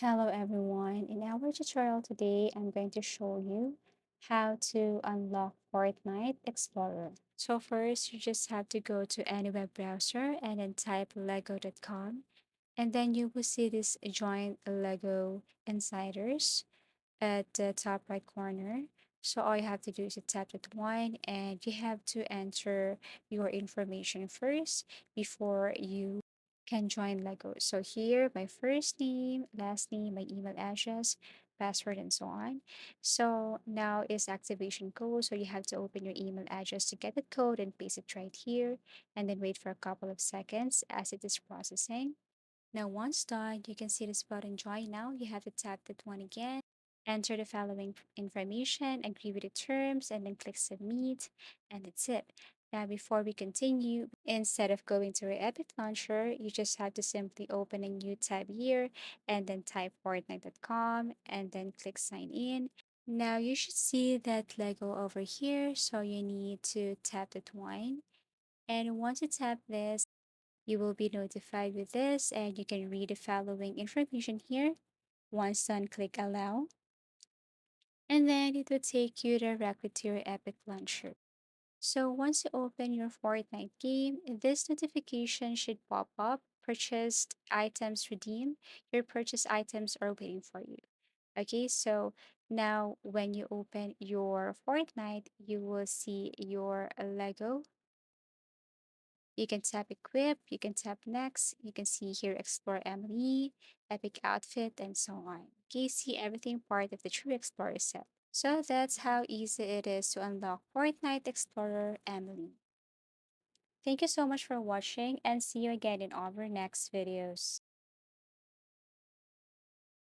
Hello everyone. In our tutorial today, I'm going to show you how to unlock Fortnite Explorer. So first, you just have to go to any web browser and then type lego.com, and then you will see this join Lego Insiders at the top right corner. So all you have to do is to tap that one, and you have to enter your information first before you can join Lego. So here, my first name, last name, my email address, password, and so on. So now is activation code. So you have to open your email address to get the code and paste it right here, and then wait for a couple of seconds as it is processing. Now, once done, you can see this button join now. You have to tap that one again, enter the following information, agree with the terms, and then click submit, and that's it. Now, before we continue, instead of going to your Epic Launcher, you just have to simply open a new tab here and then type Fortnite.com and then click sign in. Now, you should see that Lego over here, so you need to tap that one. And once you tap this, you will be notified with this, and you can read the following information here. Once done, click allow, and then it will take you directly to your Epic Launcher. So once you open your Fortnite game, this notification should pop up. Purchased items redeemed. Your purchased items are waiting for you. Okay, so now when you open your Fortnite, you will see your Lego. You can tap equip, you can tap next, you can see here explore Emily, epic outfit, and so on. Okay, see everything part of the True Explorer set. So that's how easy it is to unlock Fortnite Explorer Emily. Thank you so much for watching, and see you again in our next videos.